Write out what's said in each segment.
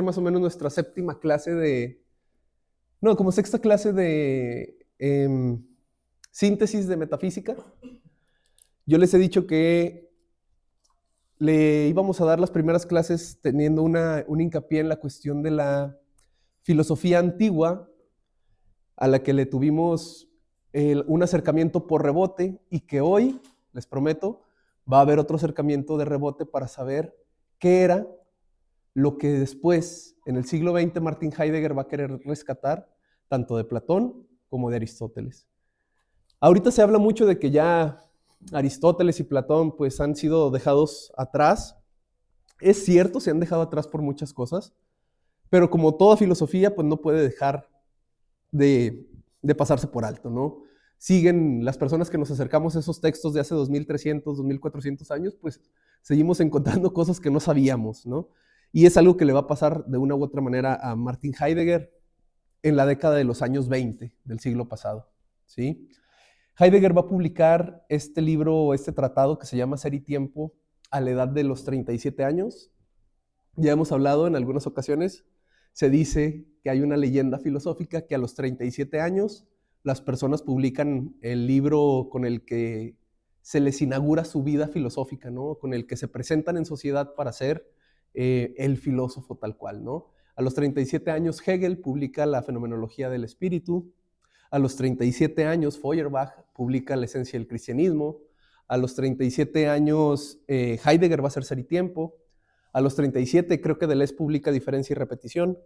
más o menos nuestra séptima clase como sexta clase de síntesis de metafísica. Yo les he dicho que le íbamos a dar las primeras clases teniendo un hincapié en la cuestión de la filosofía antigua, a la que le tuvimos un acercamiento por rebote, y que hoy, les prometo, va a haber otro acercamiento de rebote para saber qué era lo que después, en el siglo XX, Martin Heidegger va a querer rescatar, tanto de Platón como de Aristóteles. Ahorita se habla mucho de que ya Aristóteles y Platón pues han sido dejados atrás. Es cierto, se han dejado atrás por muchas cosas, pero como toda filosofía, pues no puede dejar de pasarse por alto, ¿no? Siguen las personas que nos acercamos a esos textos de hace 2300, 2400 años, pues seguimos encontrando cosas que no sabíamos, ¿no? Y es algo que le va a pasar de una u otra manera a Martin Heidegger en la década de los años 20 del siglo pasado, ¿sí? Heidegger va a publicar este libro, este tratado que se llama Ser y Tiempo a la edad de los 37 años. Ya hemos hablado en algunas ocasiones, se dice que hay una leyenda filosófica que a los 37 años las personas publican el libro con el que se les inaugura su vida filosófica, ¿no? Con el que se presentan en sociedad para ser el filósofo tal cual, ¿no? A los 37 años Hegel publica La fenomenología del espíritu. A los 37 años Feuerbach publica La esencia del cristianismo. A los 37 años Heidegger va a hacer Ser y Tiempo. A los 37 creo que Deleuze publica Diferencia y Repetición.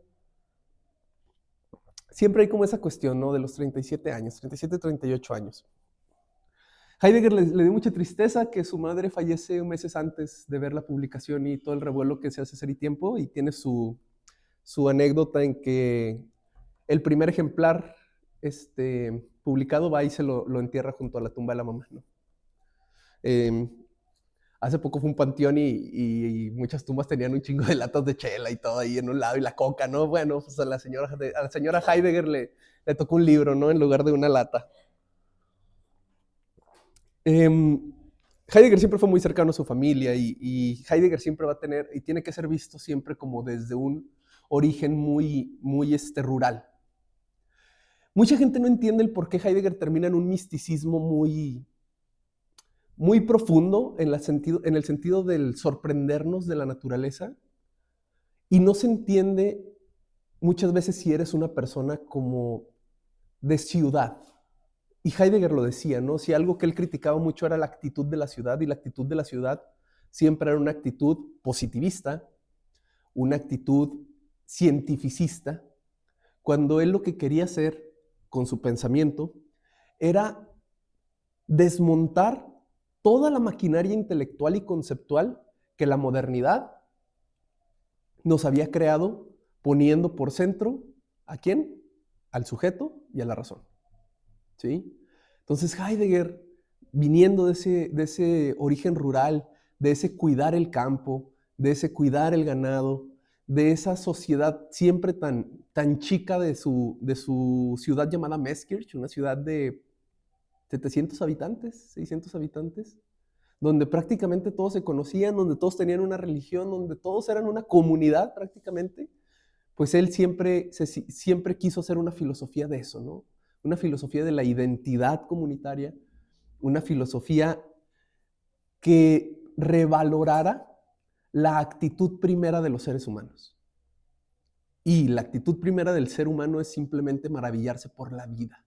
Siempre hay como esa cuestión, ¿no? De los 37 años, 37, 38 años. Heidegger le dio mucha tristeza que su madre fallece meses antes de ver la publicación y todo el revuelo que se hace Ser y Tiempo, y tiene su anécdota en que el primer ejemplar publicado va y se lo entierra junto a la tumba de la mamá, ¿no? Hace poco fue un panteón y muchas tumbas tenían un chingo de latas de chela y todo ahí en un lado, y la coca, ¿no? Bueno, pues a la señora Heidegger le tocó un libro, ¿no? En lugar de una lata. Heidegger siempre fue muy cercano a su familia, y Heidegger siempre va a tener, y tiene que ser visto siempre como desde un origen muy, muy rural. Mucha gente no entiende el por qué Heidegger termina en un misticismo muy, muy profundo en el sentido del sorprendernos de la naturaleza, y no se entiende muchas veces si eres una persona como de ciudad. Y Heidegger lo decía, ¿no? Si algo que él criticaba mucho era la actitud de la ciudad, y la actitud de la ciudad siempre era una actitud positivista, una actitud cientificista, cuando él lo que quería hacer con su pensamiento era desmontar toda la maquinaria intelectual y conceptual que la modernidad nos había creado, poniendo por centro ¿a quién? Al sujeto y a la razón, ¿sí? Entonces Heidegger, viniendo de ese origen rural, de ese cuidar el campo, de ese cuidar el ganado, de esa sociedad siempre tan chica de su ciudad llamada Meßkirch, una ciudad de 700 habitantes, 600 habitantes, donde prácticamente todos se conocían, donde todos tenían una religión, donde todos eran una comunidad prácticamente, pues él siempre quiso hacer una filosofía de eso, ¿no? Una filosofía de la identidad comunitaria, una filosofía que revalorara la actitud primera de los seres humanos. Y la actitud primera del ser humano es simplemente maravillarse por la vida,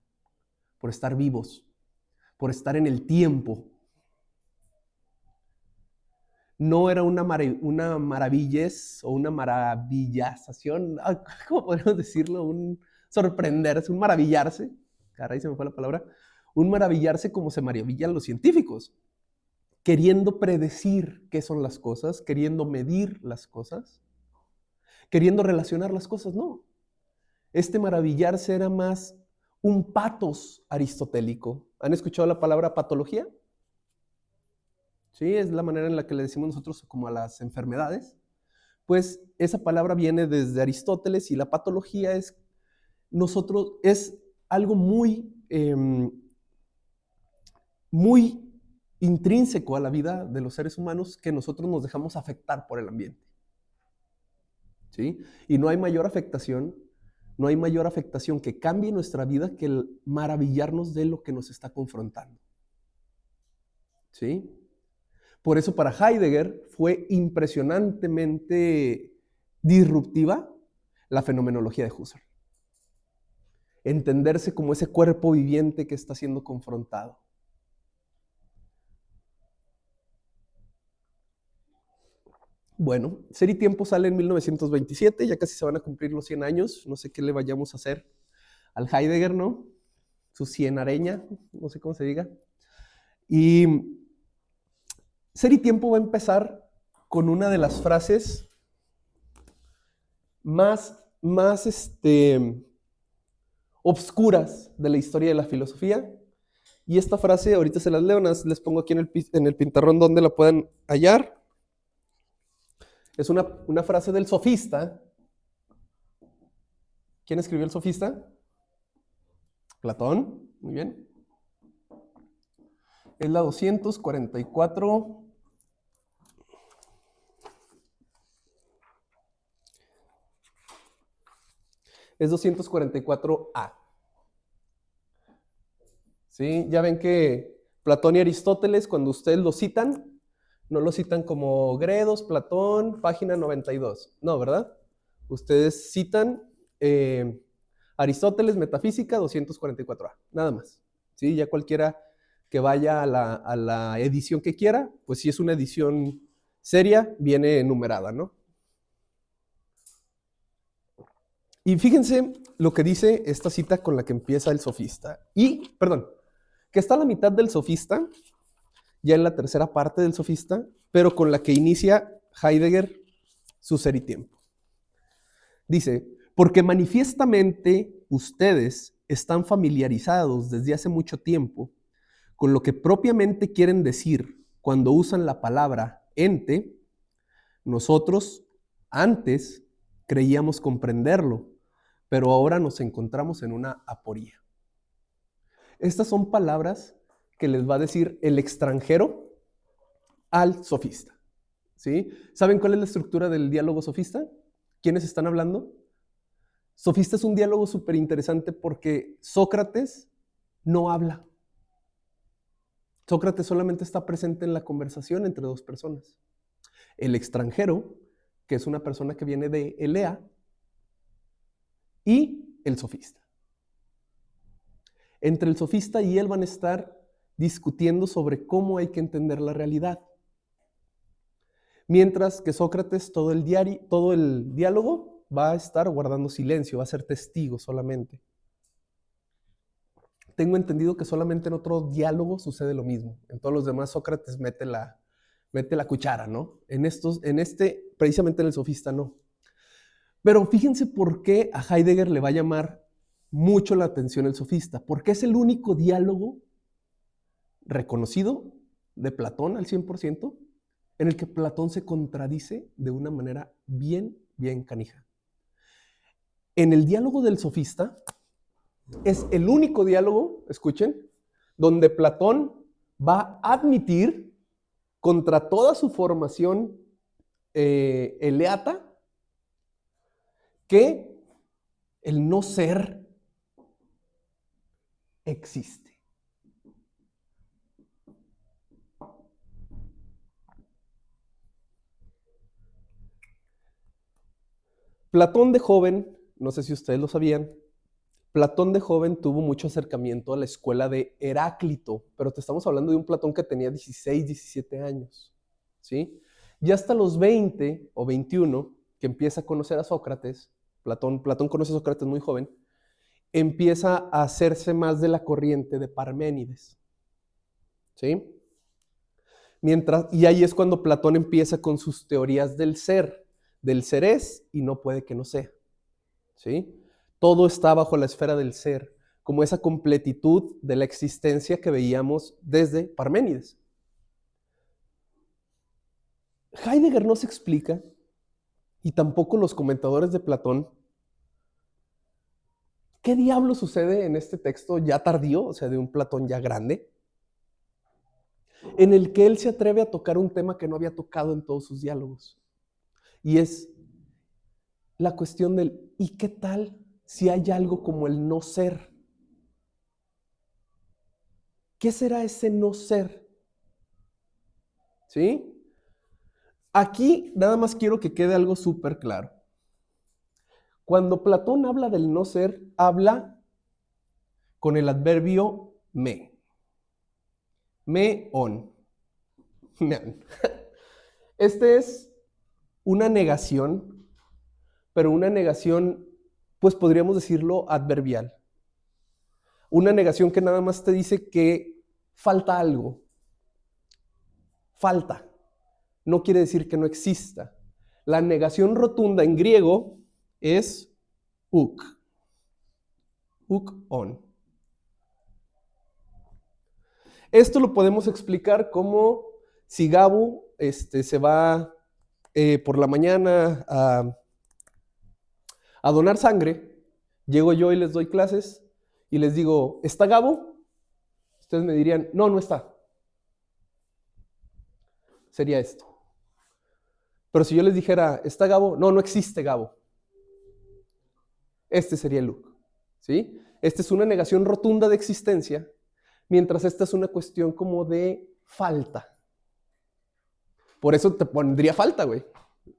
por estar vivos, por estar en el tiempo. No era una maravillez o una maravillazación, ¿cómo podríamos decirlo? Un sorprenderse, un maravillarse, caray, se me fue la palabra, un maravillarse como se maravillan los científicos, queriendo predecir qué son las cosas, queriendo medir las cosas, queriendo relacionar las cosas, no. Este maravillarse era más un patos aristotélico. ¿Han escuchado la palabra patología? Sí, es la manera en la que le decimos nosotros como a las enfermedades. Pues esa palabra viene desde Aristóteles, y la patología es algo muy intrínseco a la vida de los seres humanos, que nosotros nos dejamos afectar por el ambiente. ¿sí? Y no hay mayor afectación, no hay mayor afectación que cambie nuestra vida que el maravillarnos de lo que nos está confrontando, ¿sí? Por eso para Heidegger fue impresionantemente disruptiva la fenomenología de Husserl. Entenderse como ese cuerpo viviente que está siendo confrontado. Bueno, Ser y Tiempo sale en 1927, ya casi se van a cumplir los 100 años, no sé qué le vayamos a hacer al Heidegger, ¿no? Su cienareña, no sé cómo se diga. Y Ser y Tiempo va a empezar con una de las frases más obscuras de la historia de la filosofía. Y esta frase, ahorita se las leo, les pongo aquí en el pintarrón donde la puedan hallar. Es una frase del sofista. ¿Quién escribió el sofista? Platón, muy bien. Es la 244. Es 244A. ¿Sí? Ya ven que Platón y Aristóteles, cuando ustedes lo citan, no lo citan como Gredos, Platón, página 92. No, ¿verdad? Ustedes citan Aristóteles, Metafísica, 244A. Nada más. ¿Sí? Ya cualquiera que vaya a la edición que quiera, pues si es una edición seria, viene numerada, ¿no? Y fíjense lo que dice esta cita con la que empieza el sofista. Que está a la mitad del sofista, ya en la tercera parte del sofista, pero con la que inicia Heidegger su Ser y Tiempo. Dice, porque manifiestamente ustedes están familiarizados desde hace mucho tiempo con lo que propiamente quieren decir cuando usan la palabra ente, nosotros antes creíamos comprenderlo, pero ahora nos encontramos en una aporía. Estas son palabras que les va a decir el extranjero al sofista, ¿sí? ¿Saben cuál es la estructura del diálogo sofista? ¿Quiénes están hablando? Sofista es un diálogo súper interesante porque Sócrates no habla. Sócrates solamente está presente en la conversación entre dos personas. El extranjero, que es una persona que viene de Elea, y el sofista. Entre el sofista y él van a estar discutiendo sobre cómo hay que entender la realidad. Mientras que Sócrates todo el diálogo va a estar guardando silencio, va a ser testigo solamente. Tengo entendido que solamente en otro diálogo sucede lo mismo. En todos los demás Sócrates mete la cuchara, ¿no? Precisamente en el sofista no. Pero fíjense por qué a Heidegger le va a llamar mucho la atención el sofista, porque es el único diálogo reconocido de Platón al 100%, en el que Platón se contradice de una manera bien, bien canija. En el diálogo del sofista es el único diálogo, escuchen, donde Platón va a admitir contra toda su formación eleata que el no ser existe. Platón de joven, no sé si ustedes lo sabían, Platón de joven tuvo mucho acercamiento a la escuela de Heráclito, pero te estamos hablando de un Platón que tenía 16, 17 años, ¿sí? Y hasta los 20 o 21, que empieza a conocer a Sócrates, Platón conoce a Sócrates muy joven, empieza a hacerse más de la corriente de Parménides, ¿sí? Y ahí es cuando Platón empieza con sus teorías del ser es y no puede que no sea, ¿sí? Todo está bajo la esfera del ser, como esa completitud de la existencia que veíamos desde Parménides. Heidegger no se explica, y tampoco los comentadores de Platón, ¿qué diablo sucede en este texto ya tardío, o sea, de un Platón ya grande, en el que él se atreve a tocar un tema que no había tocado en todos sus diálogos? Y es la cuestión del ¿y qué tal si hay algo como el no ser? ¿Qué será ese no ser? ¿Sí? Aquí nada más quiero que quede algo súper claro. Cuando Platón habla del no ser, habla con el adverbio me. Me-on. Este es una negación, pero una negación, pues podríamos decirlo adverbial. Una negación que nada más te dice que falta algo. Falta. No quiere decir que no exista. La negación rotunda en griego es uk. Uk-on. Esto lo podemos explicar como si Gabo se va por la mañana a donar sangre, llego yo y les doy clases y les digo, ¿está Gabo? Ustedes me dirían, no, no está. Sería esto. Pero si yo les dijera, ¿está Gabo? No, no existe Gabo. Este sería el look. ¿Sí? Esta es una negación rotunda de existencia, mientras esta es una cuestión como de falta. Por eso te pondría falta, güey,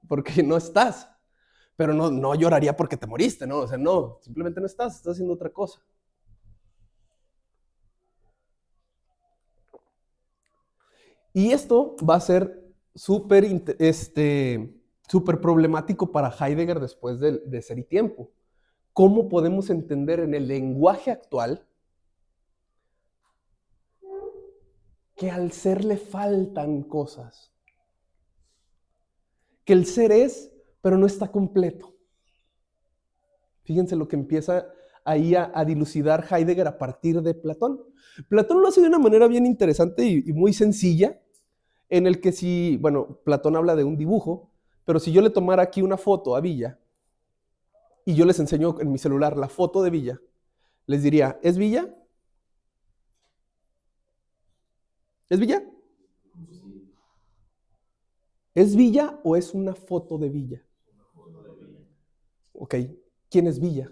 porque no estás. Pero no lloraría porque te moriste, ¿no? O sea, no, simplemente no estás haciendo otra cosa. Y esto va a ser súper problemático para Heidegger después de Ser y Tiempo. ¿Cómo podemos entender en el lenguaje actual que al ser le faltan cosas? Que el ser es, pero no está completo. Fíjense lo que empieza ahí a dilucidar Heidegger a partir de Platón. Platón lo hace de una manera bien interesante y muy sencilla, en el que si, bueno, Platón habla de un dibujo, pero si yo le tomara aquí una foto a Villa y yo les enseño en mi celular la foto de Villa, les diría, ¿es Villa? ¿Es Villa? ¿Es Villa o es una foto de Villa? Ok, ¿quién es Villa?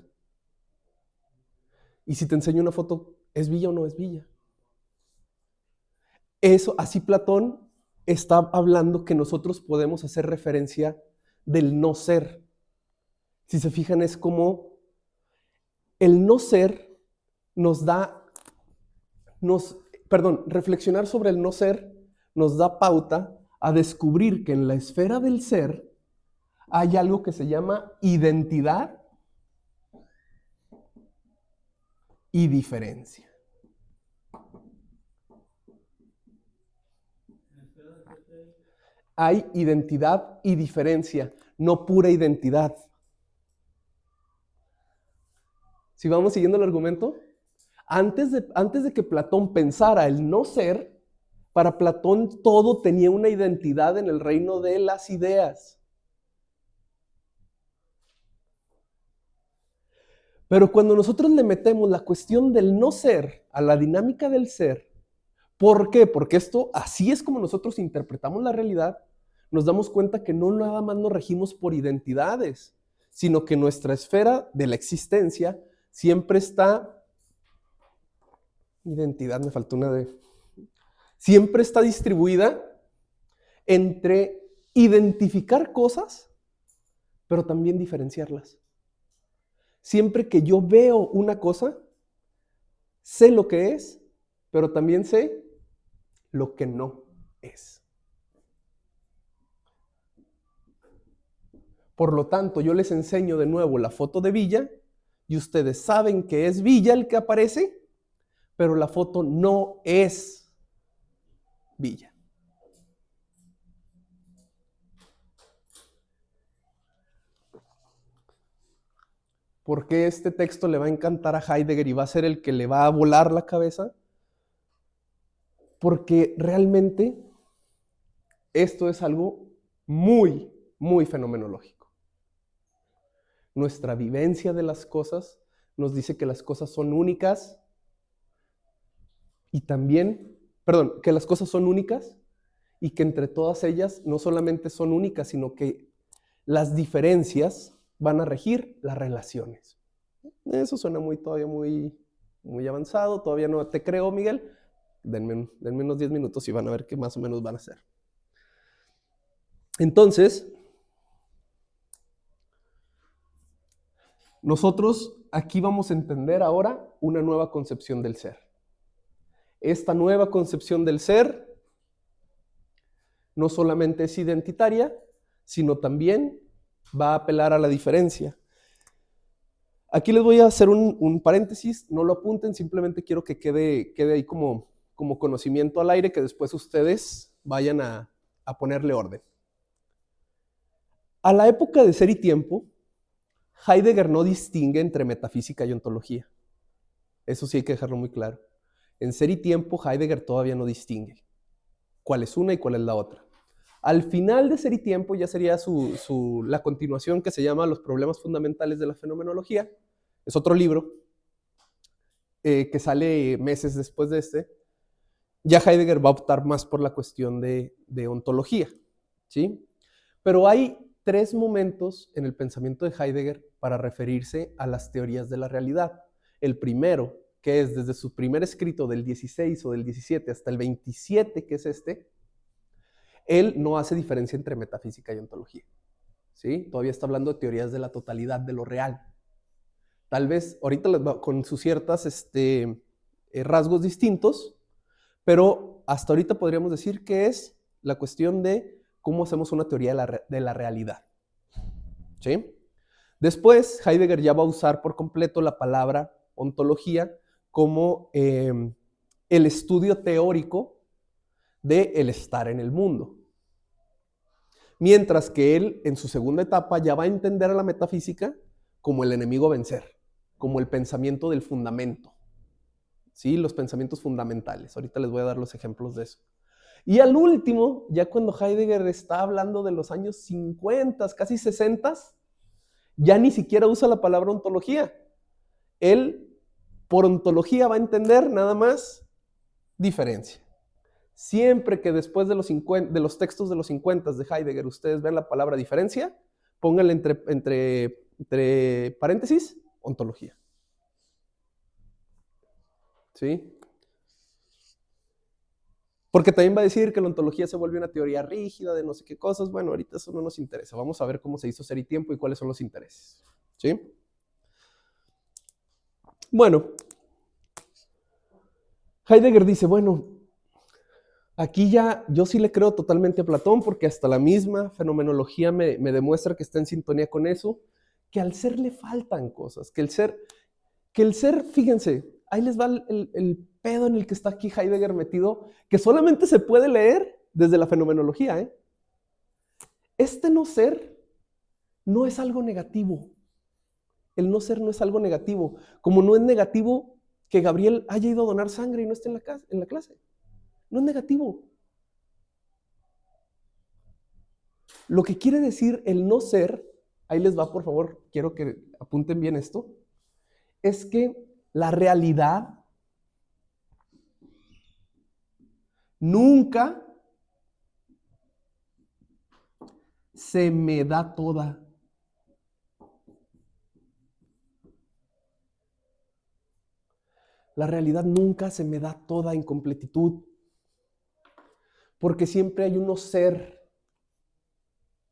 Y si te enseño una foto, ¿es Villa o no es Villa? Eso, así Platón está hablando que nosotros podemos hacer referencia del no ser. Si se fijan, es como el no ser nos da, reflexionar sobre el no ser nos da pauta a descubrir que en la esfera del ser hay algo que se llama identidad y diferencia. Hay identidad y diferencia, no pura identidad. Si vamos siguiendo el argumento, antes de que Platón pensara el no ser, para Platón todo tenía una identidad en el reino de las ideas. Pero cuando nosotros le metemos la cuestión del no ser a la dinámica del ser, ¿por qué? Porque esto, así es como nosotros interpretamos la realidad, nos damos cuenta que no nada más nos regimos por identidades, sino que nuestra esfera de la existencia siempre está, identidad, me faltó una D, siempre está distribuida entre identificar cosas, pero también diferenciarlas. Siempre que yo veo una cosa, sé lo que es, pero también sé lo que no es. Por lo tanto, yo les enseño de nuevo la foto de Villa y ustedes saben que es Villa el que aparece, pero la foto no es Villa. ¿Por qué este texto le va a encantar a Heidegger y va a ser el que le va a volar la cabeza? Porque realmente esto es algo muy, muy fenomenológico. Nuestra vivencia de las cosas nos dice que las cosas son únicas y también, que las cosas son únicas y que entre todas ellas no solamente son únicas, sino que las diferencias van a regir las relaciones. Eso suena todavía muy avanzado, todavía no te creo, Miguel. Denme unos 10 minutos y van a ver qué más o menos van a hacer. Entonces, nosotros aquí vamos a entender ahora una nueva concepción del ser. Esta nueva concepción del ser no solamente es identitaria, sino también va a apelar a la diferencia. Aquí les voy a hacer un paréntesis, no lo apunten, simplemente quiero que quede ahí como conocimiento al aire, que después ustedes vayan a ponerle orden. A la época de Ser y Tiempo, Heidegger no distingue entre metafísica y ontología. Eso sí hay que dejarlo muy claro. En Ser y Tiempo, Heidegger todavía no distingue cuál es una y cuál es la otra. Al final de Ser y Tiempo ya sería la continuación que se llama Los problemas fundamentales de la fenomenología. Es otro libro que sale meses después de este. Ya Heidegger va a optar más por la cuestión de ontología, ¿sí? Pero hay 3 momentos en el pensamiento de Heidegger para referirse a las teorías de la realidad. El primero, que es desde su primer escrito del 16 o del 17 hasta el 27, que es este, él no hace diferencia entre metafísica y ontología, ¿sí? Todavía está hablando de teorías de la totalidad, de lo real. Tal vez ahorita con sus ciertas rasgos distintos, pero hasta ahorita podríamos decir que es la cuestión de cómo hacemos una teoría de la realidad, ¿sí? Después, Heidegger ya va a usar por completo la palabra ontología como el estudio teórico del estar en el mundo. Mientras que él, en su segunda etapa, ya va a entender a la metafísica como el enemigo a vencer, como el pensamiento del fundamento, ¿sí? Los pensamientos fundamentales. Ahorita les voy a dar los ejemplos de eso. Y al último, ya cuando Heidegger está hablando de los años 50, casi 60, ya ni siquiera usa la palabra ontología. Él, por ontología, va a entender nada más diferencia. Siempre que después de los textos de los 50 de Heidegger ustedes vean la palabra diferencia, pónganle entre paréntesis, ontología. ¿Sí? Porque también va a decir que la ontología se vuelve una teoría rígida de no sé qué cosas. Bueno, ahorita eso no nos interesa. Vamos a ver cómo se hizo Ser y Tiempo y cuáles son los intereses. ¿Sí? Bueno, Heidegger dice, bueno, aquí ya yo sí le creo totalmente a Platón porque hasta la misma fenomenología me demuestra que está en sintonía con eso, que al ser le faltan cosas, que el ser, fíjense, ahí les va el pedo en el que está aquí Heidegger metido, que solamente se puede leer desde la fenomenología, ¿eh? Este no ser no es algo negativo. El no ser no es algo negativo. Como no es negativo que Gabriel haya ido a donar sangre y no esté en la clase. No es negativo. Lo que quiere decir el no ser, ahí les va, por favor, quiero que apunten bien esto, es que la realidad nunca se me da toda. La realidad nunca se me da toda en completitud, porque siempre hay un ser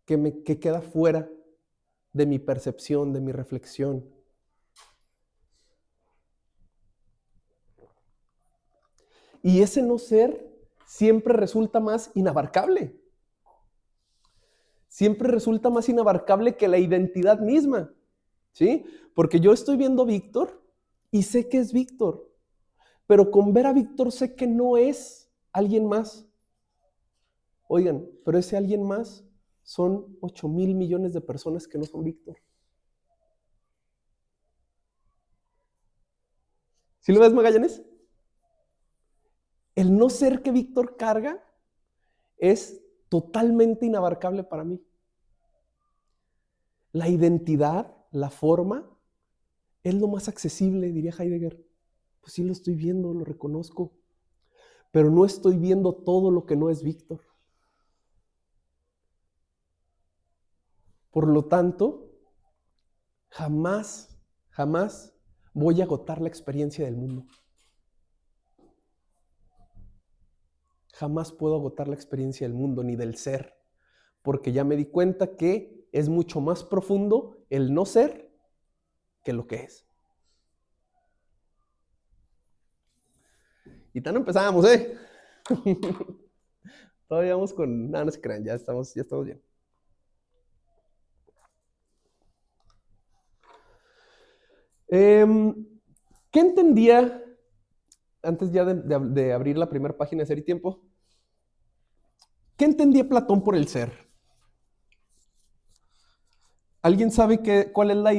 que queda fuera de mi percepción, de mi reflexión. Y ese no ser siempre resulta más inabarcable. Siempre resulta más inabarcable que la identidad misma, ¿sí? Porque yo estoy viendo a Víctor y sé que es Víctor, pero con ver a Víctor sé que no es alguien más. Oigan, pero ese alguien más son 8,000 millones de personas que no son Víctor. ¿Sí lo ves, Magallanes? El no ser que Víctor carga es totalmente inabarcable para mí. La identidad, la forma, es lo más accesible, diría Heidegger. Pues sí lo estoy viendo, lo reconozco, pero no estoy viendo todo lo que no es Víctor. Por lo tanto, jamás, jamás voy a agotar la experiencia del mundo. Jamás puedo agotar la experiencia del mundo ni del ser, porque ya me di cuenta que es mucho más profundo el no ser que lo que es. Y tan empezamos, ¿eh? Todavía vamos con... No, no se crean, ya estamos bien. ¿Qué entendía, antes ya de abrir la primera página de Ser y Tiempo, qué entendía Platón por el ser? ¿Alguien sabe cuál es la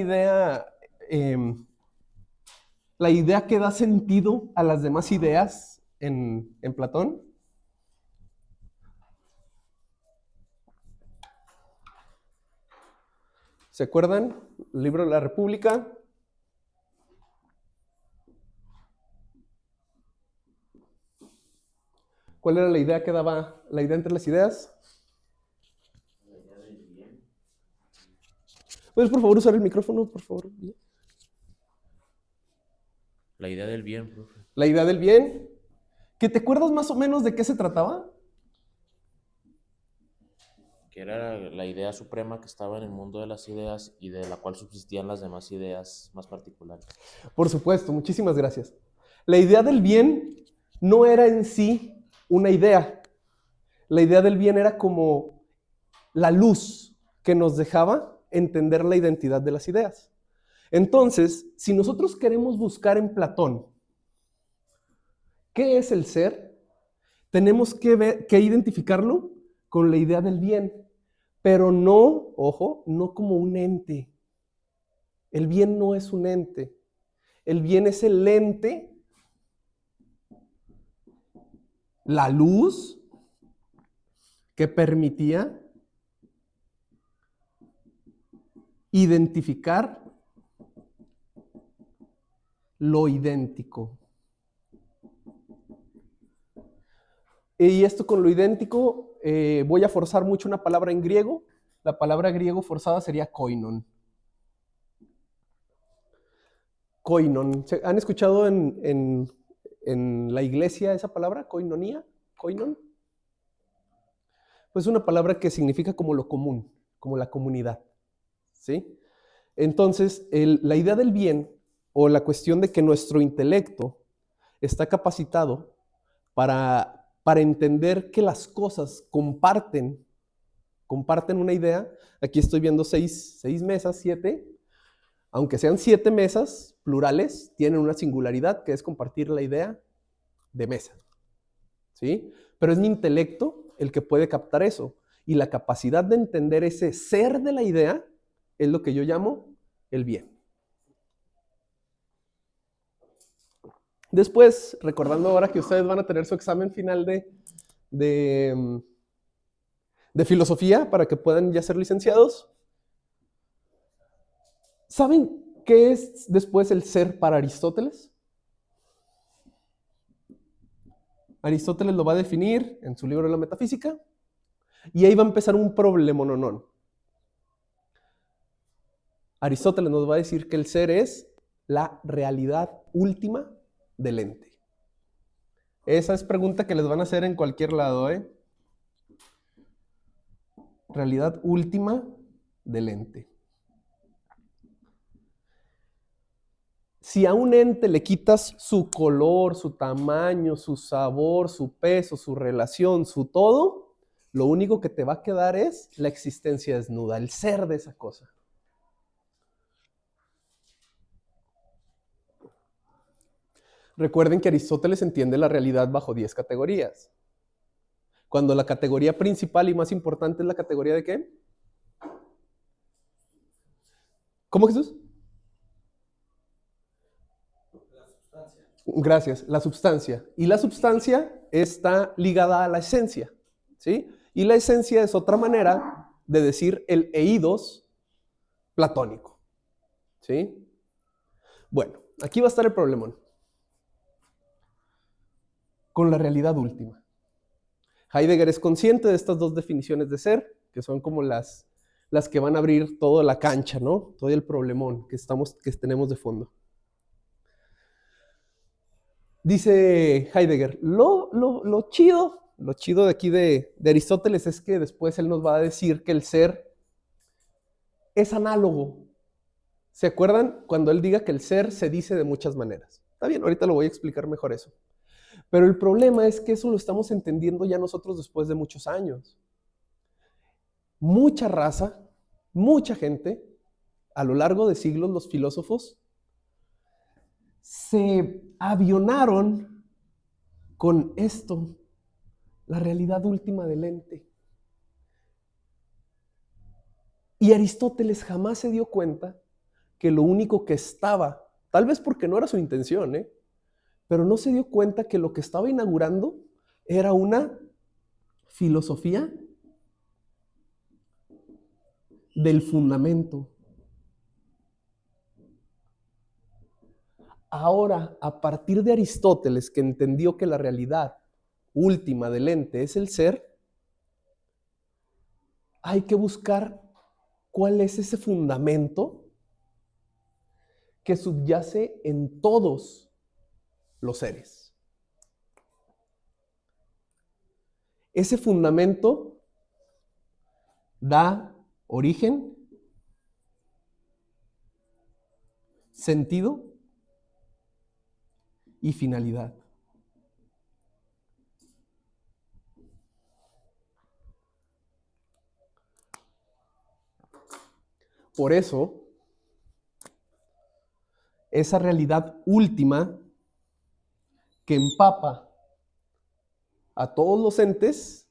idea que da sentido a las demás ideas en Platón? ¿Se acuerdan? El libro de la República. ¿Cuál era la idea que daba, la idea entre las ideas? La idea del bien. ¿Puedes por favor usar el micrófono, por favor? La idea del bien, profe. La idea del bien. ¿Que te acuerdas más o menos de qué se trataba? Que era la idea suprema que estaba en el mundo de las ideas y de la cual subsistían las demás ideas más particulares. Por supuesto, muchísimas gracias. La idea del bien no era en sí una idea. La idea del bien era como la luz que nos dejaba entender la identidad de las ideas. Entonces, si nosotros queremos buscar en Platón qué es el ser, tenemos que identificarlo con la idea del bien, pero no, ojo, no como un ente. El bien no es un ente. El bien es el ente, la luz que permitía identificar lo idéntico. Y esto con lo idéntico, voy a forzar mucho una palabra en griego. La palabra griego forzada sería koinon. Koinon. ¿Han escuchado en la iglesia esa palabra? Koinonía, koinon. Pues es una palabra que significa como lo común, como la comunidad. ¿Sí? Entonces, la idea del bien o la cuestión de que nuestro intelecto está capacitado para entender que las cosas comparten una idea. Aquí estoy viendo seis mesas, 7. Aunque sean 7 mesas plurales, tienen una singularidad que es compartir la idea de mesa. ¿Sí? Pero es mi intelecto el que puede captar eso. Y la capacidad de entender ese ser de la idea es lo que yo llamo el bien. Después, recordando ahora que ustedes van a tener su examen final de filosofía para que puedan ya ser licenciados, ¿saben qué es después el ser para Aristóteles? Aristóteles lo va a definir en su libro de la Metafísica y ahí va a empezar un problemononón. Aristóteles nos va a decir que el ser es la realidad última del ente. Esa es pregunta que les van a hacer en cualquier lado, ¿eh? Realidad última del ente. Si a un ente le quitas su color, su tamaño, su sabor, su peso, su relación, su todo, lo único que te va a quedar es la existencia desnuda, el ser de esa cosa. Recuerden que Aristóteles entiende la realidad bajo 10 categorías. Cuando la categoría principal y más importante es la categoría de ¿qué? ¿Cómo, Jesús? La sustancia. Gracias, la substancia. Y la substancia está ligada a la esencia, ¿sí? Y la esencia es otra manera de decir el eidos platónico, ¿sí? Bueno, aquí va a estar el problemón. Con la realidad última. Heidegger es consciente de estas dos definiciones de ser, que son como las las que van a abrir toda la cancha, ¿no? Todo el problemón que tenemos de fondo. Dice Heidegger, lo chido de aquí de Aristóteles es que después él nos va a decir que el ser es análogo. ¿Se acuerdan cuando él diga que el ser se dice de muchas maneras? Está bien, ahorita lo voy a explicar mejor eso. Pero el problema es que eso lo estamos entendiendo ya nosotros después de muchos años. Mucha raza, mucha gente, a lo largo de siglos los filósofos se avionaron con esto, la realidad última del ente. Y Aristóteles jamás se dio cuenta que lo único que estaba, tal vez porque no era su intención, pero no se dio cuenta que lo que estaba inaugurando era una filosofía del fundamento. Ahora, a partir de Aristóteles, que entendió que la realidad última del ente es el ser, hay que buscar cuál es ese fundamento que subyace en todos los seres. Ese fundamento da origen, sentido y finalidad. Por eso, esa realidad última que empapa a todos los entes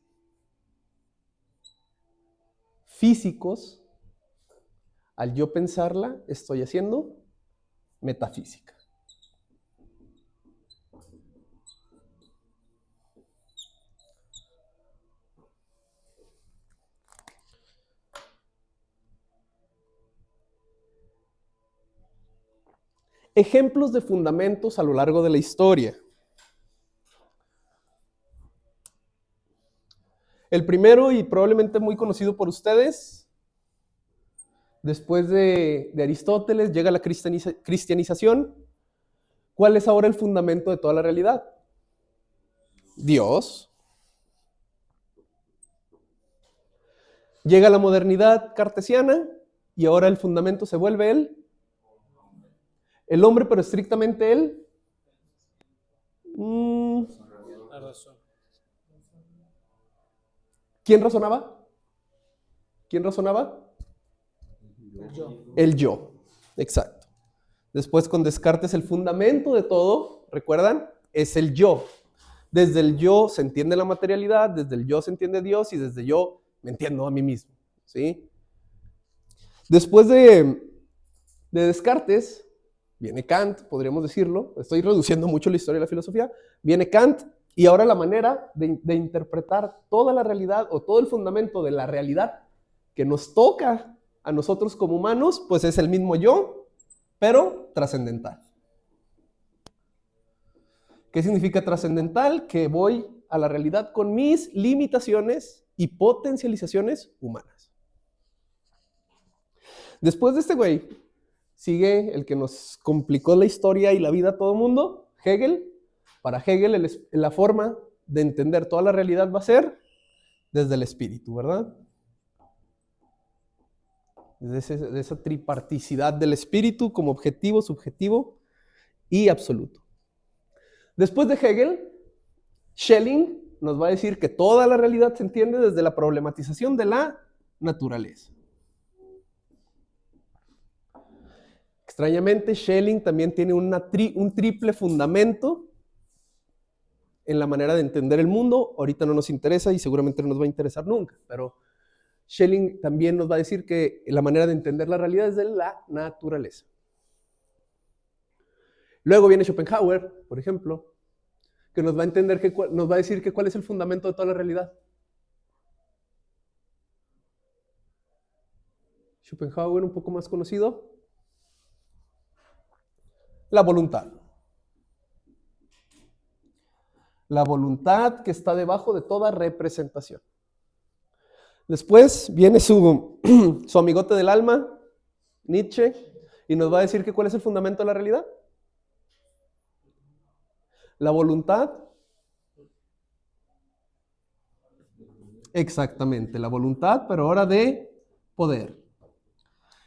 físicos, al yo pensarla, estoy haciendo metafísica. Ejemplos de fundamentos a lo largo de la historia. El primero, y probablemente muy conocido por ustedes, después de Aristóteles llega la cristianización. ¿Cuál es ahora el fundamento de toda la realidad? Dios. Llega la modernidad cartesiana y ahora el fundamento se vuelve el hombre, pero estrictamente él. La razón. ¿Quién razonaba? ¿Quién razonaba? El yo. El yo, exacto. Después con Descartes el fundamento de todo, ¿recuerdan? Es el yo. Desde el yo se entiende la materialidad, desde el yo se entiende Dios y desde yo me entiendo a mí mismo, ¿sí? Después de Descartes, viene Kant, podríamos decirlo, estoy reduciendo mucho la historia de la filosofía, viene Kant y ahora la manera de interpretar toda la realidad o todo el fundamento de la realidad que nos toca a nosotros como humanos, pues es el mismo yo, pero trascendental. ¿Qué significa trascendental? Que voy a la realidad con mis limitaciones y potencializaciones humanas. Después de este güey, sigue el que nos complicó la historia y la vida a todo el mundo, Hegel. Para Hegel, la forma de entender toda la realidad va a ser desde el espíritu, ¿verdad? Desde esa triparticidad del espíritu como objetivo, subjetivo y absoluto. Después de Hegel, Schelling nos va a decir que toda la realidad se entiende desde la problematización de la naturaleza. Extrañamente, Schelling también tiene un triple fundamento en la manera de entender el mundo. Ahorita no nos interesa y seguramente no nos va a interesar nunca, pero Schelling también nos va a decir que la manera de entender la realidad es de la naturaleza. Luego viene Schopenhauer, por ejemplo, que nos va a entender nos va a decir que cuál es el fundamento de toda la realidad. Schopenhauer, un poco más conocido, la voluntad. La voluntad que está debajo de toda representación. Después viene su, su amigote del alma, Nietzsche, y nos va a decir que cuál es el fundamento de la realidad. La voluntad. Exactamente, la voluntad, pero ahora de poder.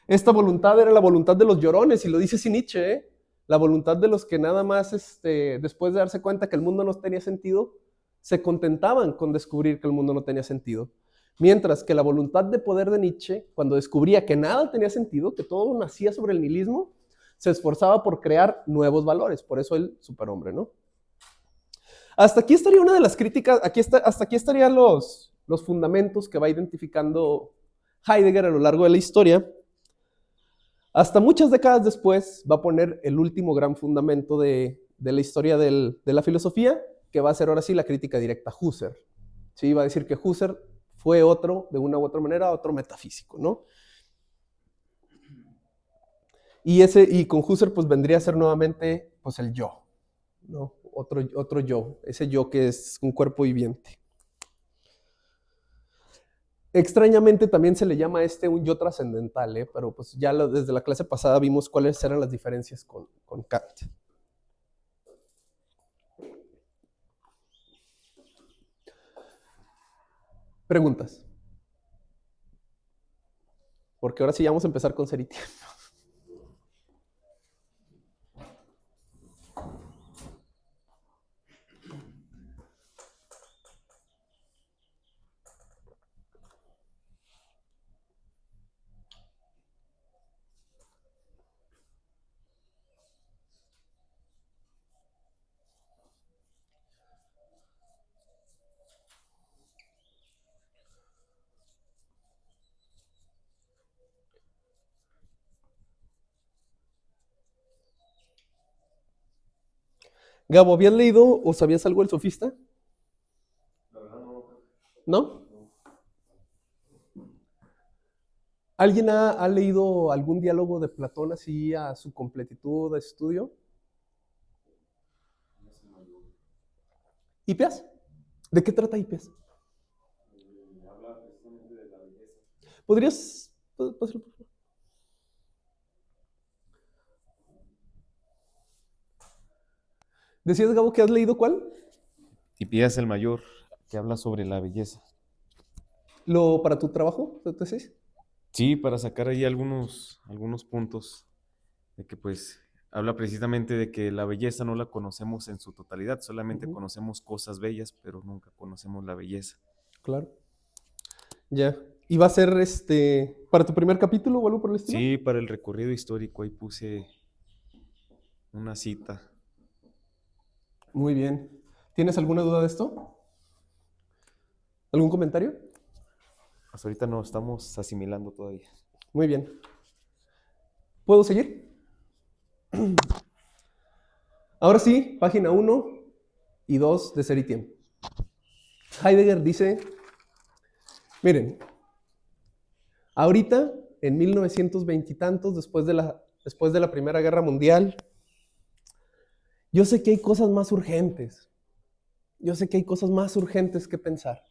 Esta voluntad era la voluntad de los llorones, y lo dice así Nietzsche, ¿eh? La voluntad de los que nada más, después de darse cuenta que el mundo no tenía sentido, se contentaban con descubrir que el mundo no tenía sentido. Mientras que la voluntad de poder de Nietzsche, cuando descubría que nada tenía sentido, que todo nacía sobre el nihilismo, se esforzaba por crear nuevos valores. Por eso el superhombre, ¿no? Hasta aquí estaría una de las críticas, hasta aquí estarían los fundamentos que va identificando Heidegger a lo largo de la historia. Hasta muchas décadas después va a poner el último gran fundamento de la historia de la filosofía, que va a ser ahora sí la crítica directa a Husserl. ¿Sí? Va a decir que Husserl fue otro, de una u otra manera, otro metafísico, ¿no? Y con Husserl pues vendría a ser nuevamente pues el yo, ¿no? Otro yo, ese yo que es un cuerpo viviente. Extrañamente también se le llama un yo trascendental, ¿eh? Pero pues ya desde la clase pasada vimos cuáles eran las diferencias con Kant. Preguntas. Porque ahora sí ya vamos a empezar con ser y tiempo. Gabo, ¿habías leído o sabías algo del sofista? La verdad no. ¿No? ¿Alguien ha leído algún diálogo de Platón así a su completitud de estudio? ¿Hipias? ¿De qué trata Hipias? Habla precisamente de la belleza. ¿Podrías pasarlo, por favor? ¿Decías, Gabo, que has leído cuál? Hipias el Mayor, que habla sobre la belleza. ¿Lo para tu trabajo, tu tesis? Sí, para sacar ahí algunos puntos de que pues habla precisamente de que la belleza no la conocemos en su totalidad, solamente conocemos cosas bellas, pero nunca conocemos la belleza. Claro. Ya. ¿Y va a ser para tu primer capítulo o algo por el estilo? Sí, para el recorrido histórico ahí puse una cita. Muy bien. ¿Tienes alguna duda de esto? ¿Algún comentario? Hasta ahorita no estamos asimilando todavía. Muy bien. ¿Puedo seguir? Ahora sí, página 1 y 2 de Ser y Tiempo. Heidegger dice, miren, ahorita, en 1920 y tantos, después de la Primera Guerra Mundial, yo sé que hay cosas más urgentes. Yo sé que hay cosas más urgentes que pensar.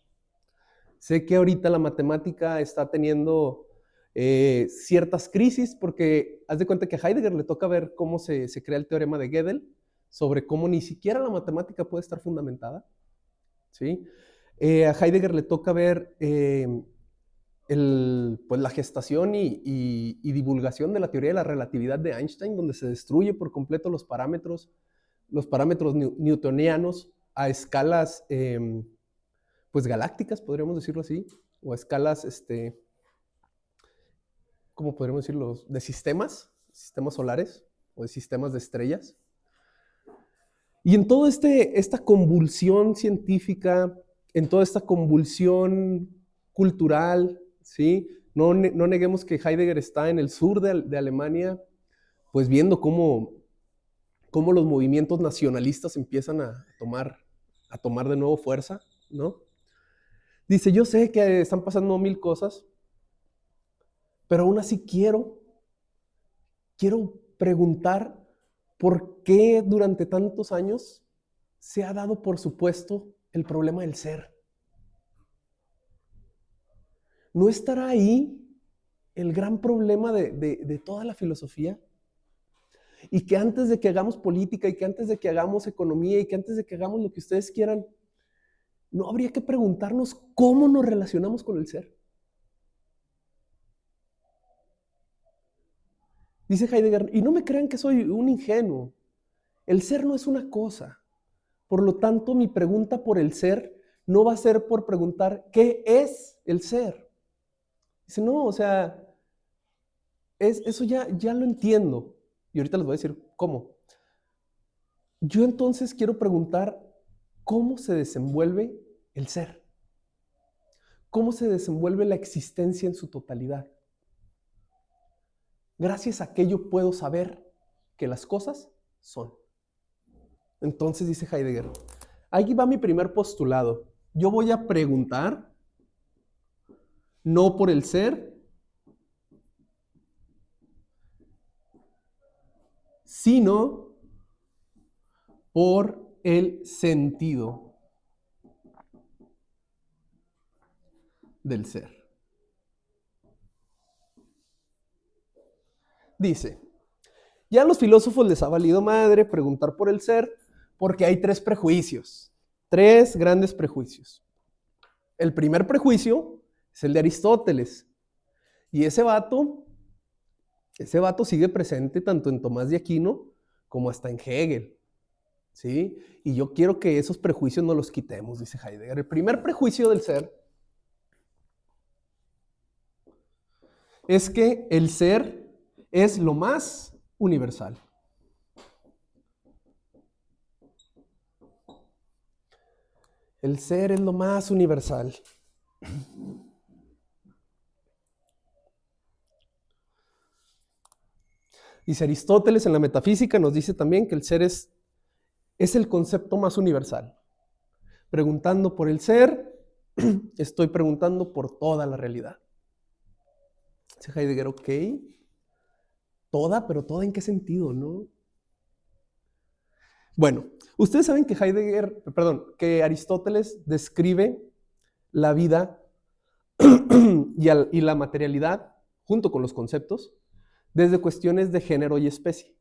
Sé que ahorita la matemática está teniendo ciertas crisis porque haz de cuenta que a Heidegger le toca ver cómo se crea el teorema de Gödel sobre cómo ni siquiera la matemática puede estar fundamentada. ¿Sí? A Heidegger le toca ver pues la gestación y divulgación de la teoría de la relatividad de Einstein, donde se destruye por completo los parámetros newtonianos a escalas pues galácticas, podríamos decirlo así, o a escalas, ¿cómo podríamos decirlo? De sistemas solares o de sistemas de estrellas. Y en toda esta convulsión científica, en toda esta convulsión cultural, ¿sí? No neguemos que Heidegger está en el sur de Alemania, pues viendo cómo los movimientos nacionalistas empiezan a tomar de nuevo fuerza, ¿no? Dice, yo sé que están pasando mil cosas, pero aún así quiero preguntar por qué durante tantos años se ha dado por supuesto el problema del ser. ¿No estará ahí el gran problema de toda la filosofía? Y que antes de que hagamos política, y que antes de que hagamos economía, y que antes de que hagamos lo que ustedes quieran, ¿no habría que preguntarnos cómo nos relacionamos con el ser? Dice Heidegger, y no me crean que soy un ingenuo, el ser no es una cosa. Por lo tanto, mi pregunta por el ser no va a ser por preguntar ¿qué es el ser? Dice, no, o sea, eso ya lo entiendo. Y ahorita les voy a decir cómo. Yo entonces quiero preguntar cómo se desenvuelve el ser. ¿Cómo se desenvuelve la existencia en su totalidad? Gracias a que yo puedo saber que las cosas son. Entonces dice Heidegger, ahí va mi primer postulado. Yo voy a preguntar, no por el ser, sino por el sentido del ser. Dice, ya a los filósofos les ha valido madre preguntar por el ser porque hay tres prejuicios, tres grandes prejuicios. El primer prejuicio es el de Aristóteles y ese vato sigue presente tanto en Tomás de Aquino como hasta en Hegel, ¿sí? Y yo quiero que esos prejuicios no los quitemos, dice Heidegger. El primer prejuicio del ser es que el ser es lo más universal. El ser es lo más universal. Dice Aristóteles en la Metafísica, nos dice también que el ser es el concepto más universal. Preguntando por el ser, estoy preguntando por toda la realidad. Dice Heidegger, ok, toda, pero toda en qué sentido, ¿no? Bueno, ustedes saben que que Aristóteles describe la vida y la materialidad, junto con los conceptos, desde cuestiones de género y especie.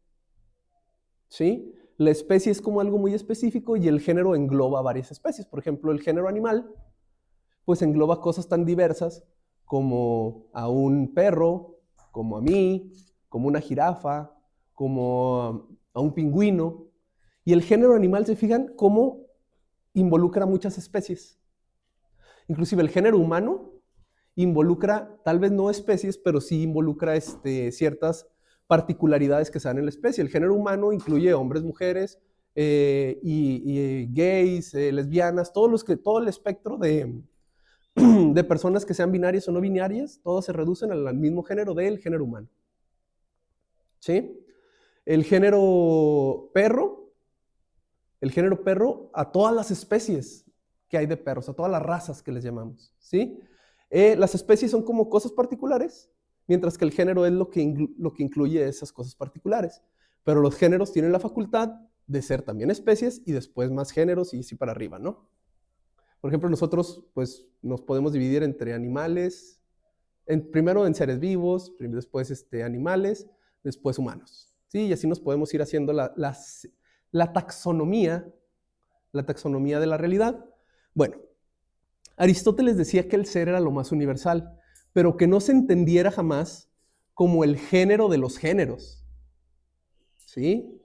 ¿Sí? La especie es como algo muy específico y el género engloba varias especies. Por ejemplo, el género animal, pues engloba cosas tan diversas como a un perro, como a mí, como una jirafa, como a un pingüino. Y el género animal, ¿se fijan cómo involucra muchas especies? Inclusive el género humano involucra, tal vez no especies, pero sí involucra ciertas particularidades que se dan en la especie. El género humano incluye hombres, mujeres, y gays, lesbianas, todo el espectro de personas que sean binarias o no binarias, todos se reducen al mismo género del género humano. ¿Sí? El género perro a todas las especies que hay de perros, a todas las razas que les llamamos, ¿sí? Las especies son como cosas particulares, mientras que el género es lo que incluye esas cosas particulares. Pero los géneros tienen la facultad de ser también especies y después más géneros y así para arriba, ¿no? Por ejemplo, nosotros pues nos podemos dividir entre animales, primero en seres vivos, después animales, después humanos, ¿sí? Y así nos podemos ir haciendo la taxonomía de la realidad. Bueno, Aristóteles decía que el ser era lo más universal, pero que no se entendiera jamás como el género de los géneros, ¿sí?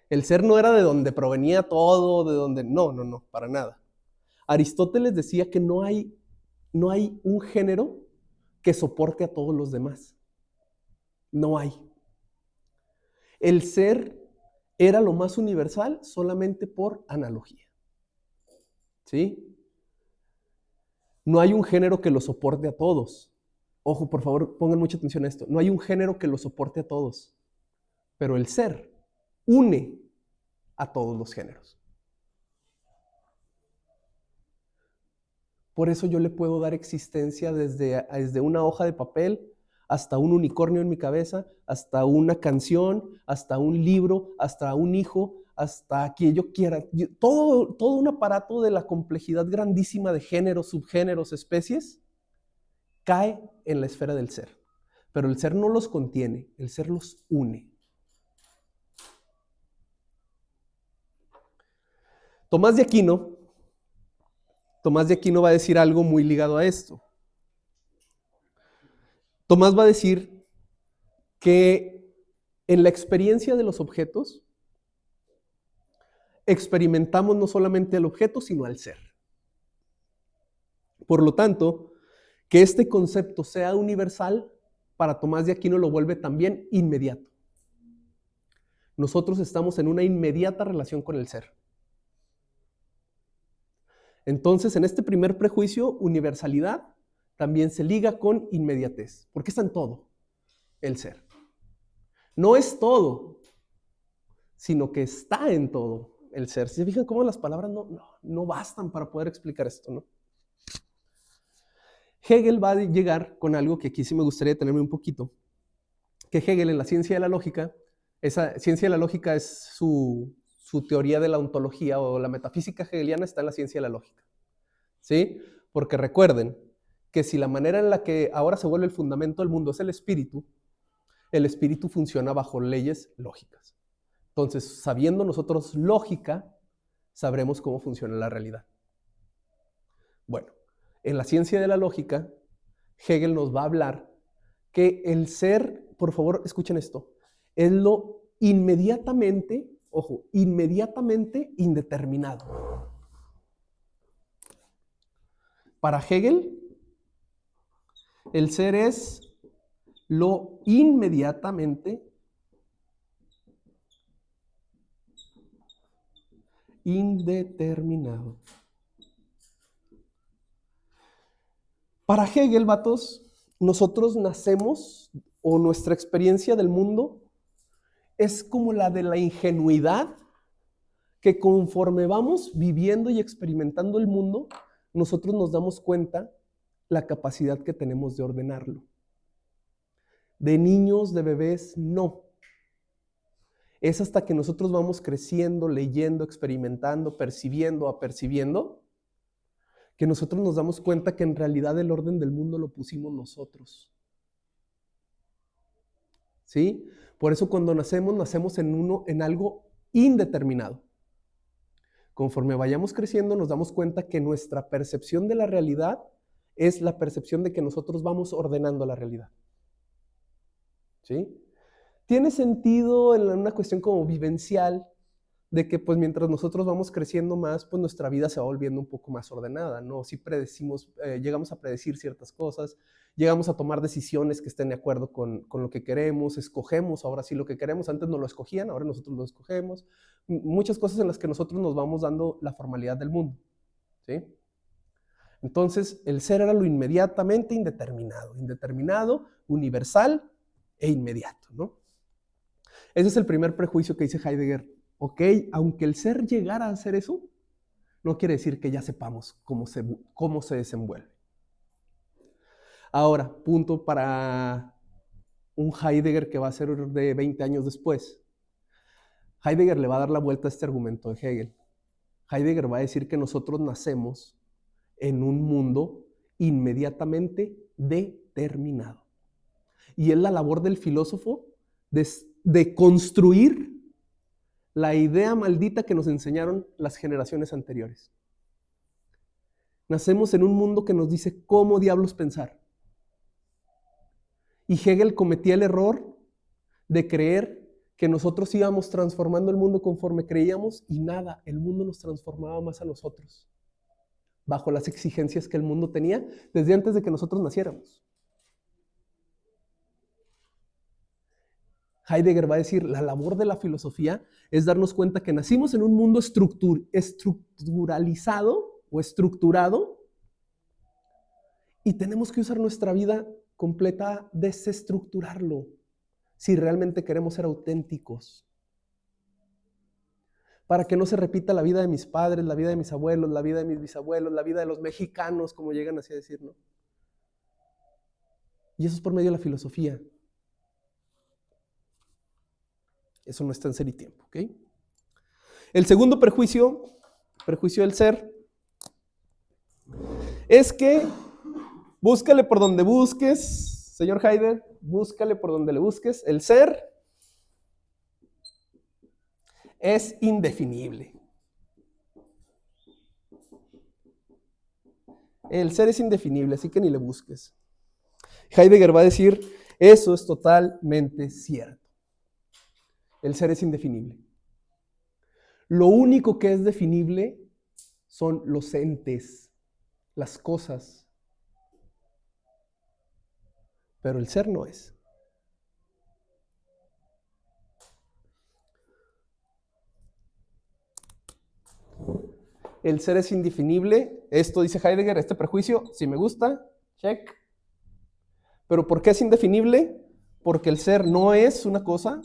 El ser no era de donde provenía todo, de donde... No, para nada. Aristóteles decía que no hay un género que soporte a todos los demás. No hay. El ser era lo más universal solamente por analogía, ¿sí? No hay un género que lo soporte a todos. Ojo, por favor, pongan mucha atención a esto. No hay un género que lo soporte a todos, pero el ser une a todos los géneros. Por eso yo le puedo dar existencia desde una hoja de papel hasta un unicornio en mi cabeza, hasta una canción, hasta un libro, hasta un hijo, hasta quien yo quiera. Todo un aparato de la complejidad grandísima de géneros, subgéneros, especies, cae en la esfera del ser. Pero el ser no los contiene, el ser los une. Tomás de Aquino va a decir algo muy ligado a esto. Tomás va a decir que en la experiencia de los objetos, experimentamos no solamente al objeto, sino al ser. Por lo tanto, que este concepto sea universal, para Tomás de Aquino lo vuelve también inmediato. Nosotros estamos en una inmediata relación con el ser. Entonces, en este primer prejuicio, universalidad también se liga con inmediatez, porque está en todo el ser. No es todo, sino que está en todo el ser. Si se fijan cómo las palabras no bastan para poder explicar esto, ¿no? Hegel va a llegar con algo que aquí sí me gustaría detenerme un poquito, que Hegel en la ciencia de la lógica, esa ciencia de la lógica es su teoría de la ontología o la metafísica hegeliana está en la ciencia de la lógica, ¿sí? Porque recuerden que si la manera en la que ahora se vuelve el fundamento del mundo es el espíritu funciona bajo leyes lógicas. Entonces, sabiendo nosotros lógica, sabremos cómo funciona la realidad. Bueno, en la ciencia de la lógica, Hegel nos va a hablar que el ser, por favor, escuchen esto, es lo inmediatamente, ojo, inmediatamente indeterminado. Para Hegel, el ser es lo inmediatamente indeterminado. Para Hegel, vatos, nosotros nacemos, o nuestra experiencia del mundo es como la de la ingenuidad, que conforme vamos viviendo y experimentando el mundo, nosotros nos damos cuenta la capacidad que tenemos de ordenarlo. De niños, de bebés, no. Es hasta que nosotros vamos creciendo, leyendo, experimentando, percibiendo, apercibiendo, que nosotros nos damos cuenta que en realidad el orden del mundo lo pusimos nosotros. ¿Sí? Por eso cuando nacemos en algo indeterminado. Conforme vayamos creciendo, nos damos cuenta que nuestra percepción de la realidad es la percepción de que nosotros vamos ordenando la realidad. ¿Sí? Tiene sentido en una cuestión como vivencial, de que pues mientras nosotros vamos creciendo más, pues nuestra vida se va volviendo un poco más ordenada, ¿no? Si predecimos, llegamos a predecir ciertas cosas, llegamos a tomar decisiones que estén de acuerdo con lo que queremos, escogemos ahora sí lo que queremos, antes no lo escogían, ahora nosotros lo escogemos, muchas cosas en las que nosotros nos vamos dando la formalidad del mundo, ¿sí? Entonces, el ser era lo inmediatamente indeterminado, universal e inmediato, ¿no? Ese es el primer prejuicio que dice Heidegger. Ok, aunque el ser llegara a hacer eso, no quiere decir que ya sepamos cómo se desenvuelve. Ahora, punto para un Heidegger que va a ser de 20 años después. Heidegger le va a dar la vuelta a este argumento de Hegel. Heidegger va a decir que nosotros nacemos en un mundo inmediatamente determinado. Y es la labor del filósofo de construir la idea maldita que nos enseñaron las generaciones anteriores. Nacemos en un mundo que nos dice cómo diablos pensar. Y Hegel cometía el error de creer que nosotros íbamos transformando el mundo conforme creíamos y nada, el mundo nos transformaba más a nosotros, bajo las exigencias que el mundo tenía desde antes de que nosotros naciéramos. Heidegger va a decir, la labor de la filosofía es darnos cuenta que nacimos en un mundo estructuralizado o estructurado y tenemos que usar nuestra vida completa a desestructurarlo si realmente queremos ser auténticos. Para que no se repita la vida de mis padres, la vida de mis abuelos, la vida de mis bisabuelos, la vida de los mexicanos, como llegan así a decir, ¿no? Y eso es por medio de la filosofía. Eso no está en Ser y Tiempo, ¿ok? El segundo prejuicio del ser, es que Búscale por donde busques, señor Heidegger, búscale por donde le busques. El ser es indefinible. El ser es indefinible, así que ni le busques. Heidegger va a decir, eso es totalmente cierto. El ser es indefinible. Lo único que es definible son los entes, las cosas. Pero el ser no es. El ser es indefinible. Esto dice Heidegger, este prejuicio, si me gusta, check. Pero ¿por qué es indefinible? Porque el ser no es una cosa.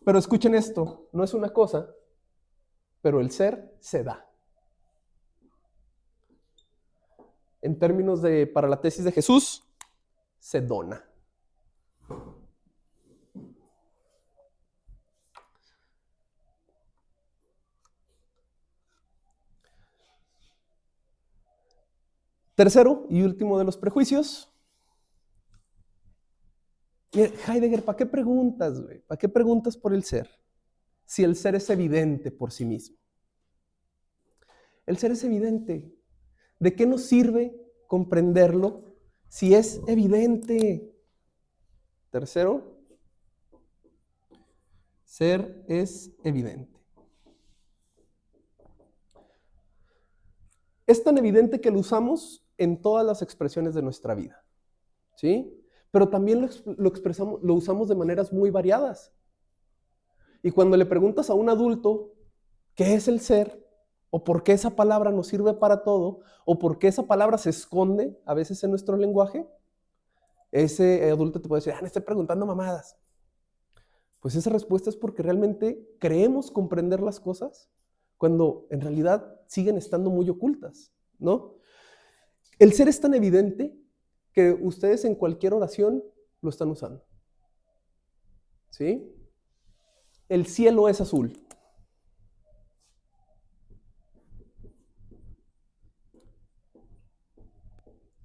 Pero escuchen esto, no es una cosa, pero el ser se da. En términos de, para la tesis de Jesús, se dona. Tercero y último de los prejuicios. Heidegger, ¿para qué preguntas, güey? ¿Para qué preguntas por el ser? Si el ser es evidente por sí mismo. El ser es evidente. ¿De qué nos sirve comprenderlo si es evidente? Tercero, ser es evidente. Es tan evidente que lo usamos en todas las expresiones de nuestra vida, ¿sí? Pero también lo usamos de maneras muy variadas. Y cuando le preguntas a un adulto qué es el ser, o por qué esa palabra nos sirve para todo, o por qué esa palabra se esconde a veces en nuestro lenguaje, ese adulto te puede decir, me estoy preguntando mamadas. Pues esa respuesta es porque realmente creemos comprender las cosas cuando en realidad siguen estando muy ocultas, ¿no? El ser es tan evidente que ustedes en cualquier oración lo están usando, ¿sí? El cielo es azul.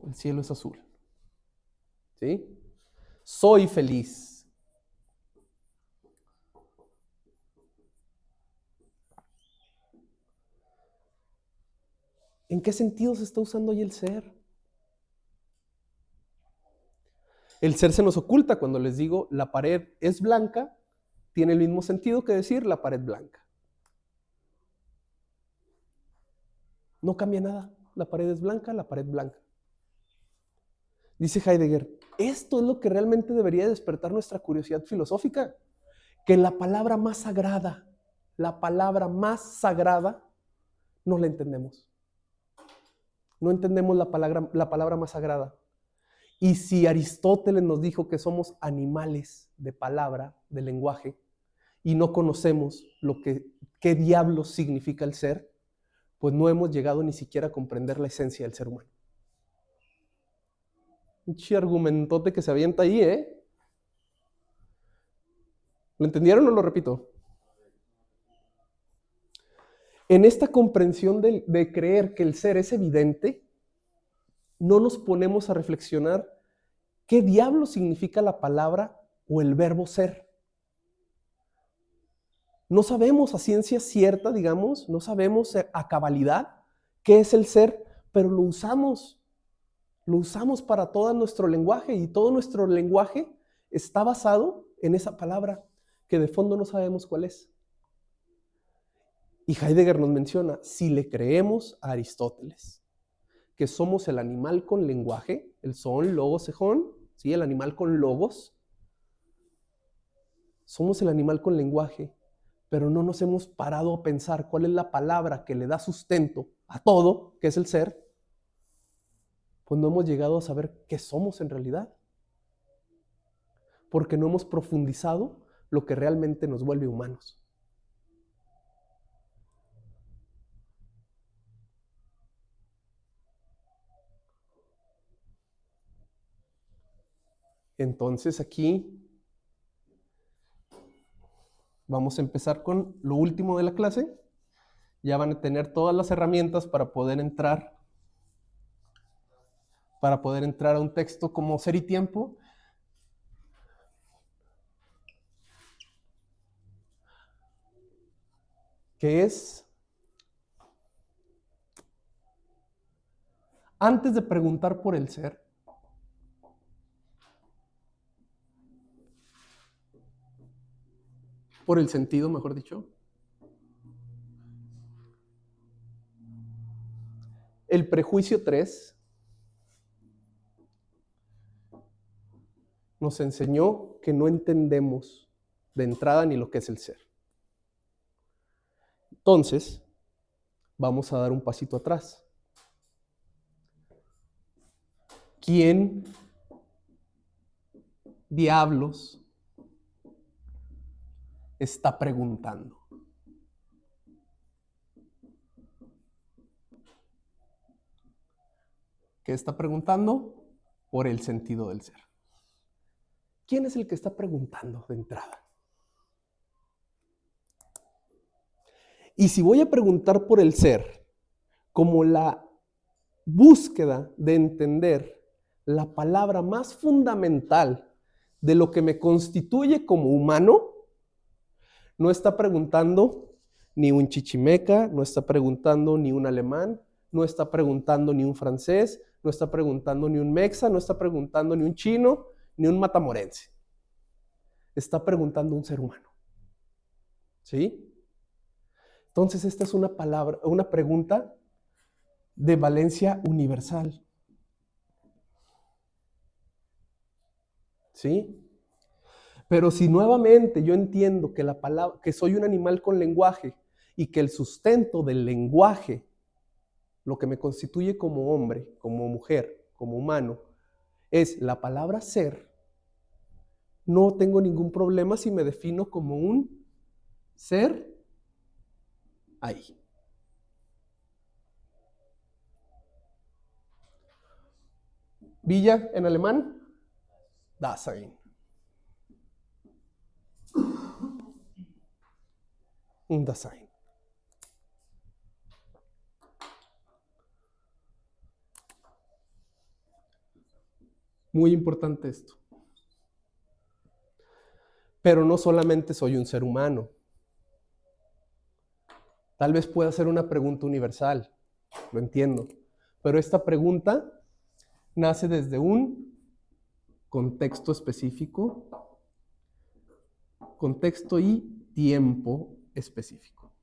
El cielo es azul, ¿sí? Soy feliz. ¿En qué sentido se está usando ahí el ser? El ser se nos oculta cuando les digo la pared es blanca, tiene el mismo sentido que decir la pared blanca. No cambia nada, la pared es blanca, la pared blanca. Dice Heidegger, esto es lo que realmente debería despertar nuestra curiosidad filosófica, que la palabra más sagrada no la entendemos. No entendemos la palabra más sagrada. Y si Aristóteles nos dijo que somos animales de palabra, de lenguaje, y no conocemos qué diablos significa el ser, pues no hemos llegado ni siquiera a comprender la esencia del ser humano. Un argumentote que se avienta ahí, ¿eh? ¿Lo entendieron o lo repito? En esta comprensión de creer que el ser es evidente, no nos ponemos a reflexionar qué diablo significa la palabra o el verbo ser. No sabemos a ciencia cierta, digamos, no sabemos a cabalidad qué es el ser, pero lo usamos para todo nuestro lenguaje y todo nuestro lenguaje está basado en esa palabra que de fondo no sabemos cuál es. Y Heidegger nos menciona, si le creemos a Aristóteles, que somos el animal con lenguaje, el son, logos, ejón, ¿sí? El animal con logos, somos el animal con lenguaje, pero no nos hemos parado a pensar cuál es la palabra que le da sustento a todo, que es el ser, pues no hemos llegado a saber qué somos en realidad, porque no hemos profundizado lo que realmente nos vuelve humanos. Entonces aquí vamos a empezar con lo último de la clase. Ya van a tener todas las herramientas para poder entrar para poder entrar a un texto como Ser y Tiempo. Que es, antes de preguntar por el ser, por el sentido, mejor dicho, el prejuicio 3 nos enseñó que no entendemos de entrada ni lo que es el ser. Entonces, vamos a dar un pasito atrás. ¿Quién diablos está preguntando? ¿Qué está preguntando? Por el sentido del ser. ¿Quién es el que está preguntando de entrada? Y si voy a preguntar por el ser, como la búsqueda de entender la palabra más fundamental de lo que me constituye como humano, no está preguntando ni un chichimeca, no está preguntando ni un alemán, no está preguntando ni un francés, no está preguntando ni un mexa, no está preguntando ni un chino, ni un matamorense. Está preguntando un ser humano. ¿Sí? Entonces, esta es una pregunta de valencia universal. ¿Sí? Pero si nuevamente yo entiendo que que soy un animal con lenguaje y que el sustento del lenguaje, lo que me constituye como hombre, como mujer, como humano, es la palabra ser, no tengo ningún problema si me defino como un ser ahí. Villa en alemán, Dasein. Un Dasein. Muy importante esto. Pero no solamente soy un ser humano. Tal vez pueda ser una pregunta universal, lo entiendo. Pero esta pregunta nace desde un contexto específico, contexto y tiempo específico.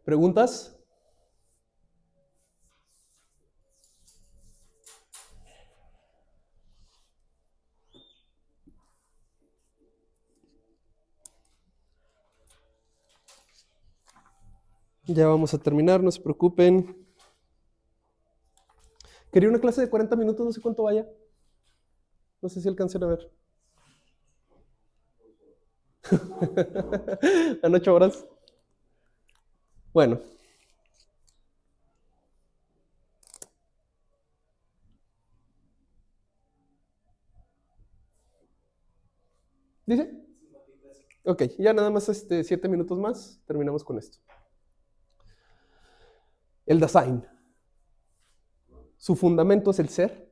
¿Preguntas? Ya vamos a terminar, no se preocupen. Quería una clase de 40 minutos, no sé cuánto vaya. No sé si alcancen a ver. ¿En 8 horas? Bueno. ¿Dice? Ok, ya nada más 7 minutos más, terminamos con esto. El Dasein. Su fundamento es el ser.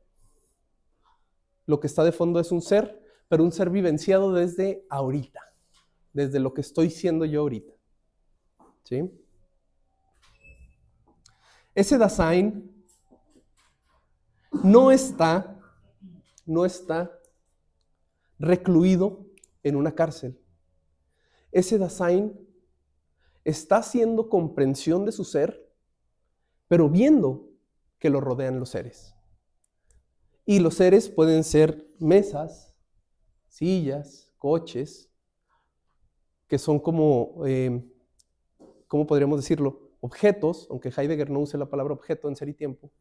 Lo que está de fondo es un ser, pero un ser vivenciado desde ahorita, desde lo que estoy siendo yo ahorita. ¿Sí? Ese Dasein no está recluido en una cárcel. Ese Dasein está haciendo comprensión de su ser, pero viendo que lo rodean los seres. Y los seres pueden ser mesas, sillas, coches, que son como, ¿cómo podríamos decirlo? Objetos, aunque Heidegger no use la palabra objeto en Ser y Tiempo.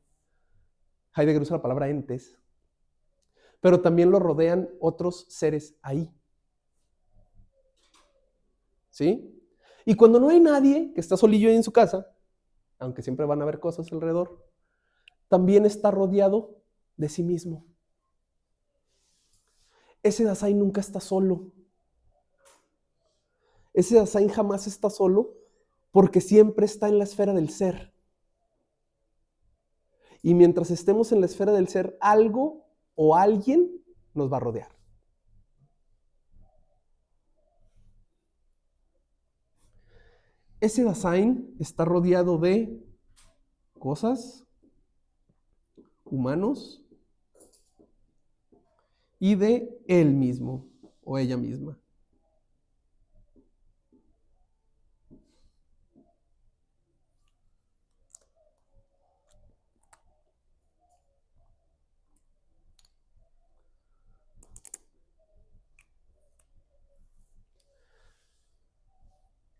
Heidegger usa la palabra entes. Pero también lo rodean otros seres ahí. ¿Sí? Y cuando no hay nadie, que está solillo ahí en su casa, aunque siempre van a haber cosas alrededor, también está rodeado de sí mismo. Ese Dasein nunca está solo. Ese Dasein jamás está solo porque siempre está en la esfera del ser. Y mientras estemos en la esfera del ser, algo o alguien nos va a rodear. Ese Dasein está rodeado de cosas, humanos y de él mismo o ella misma.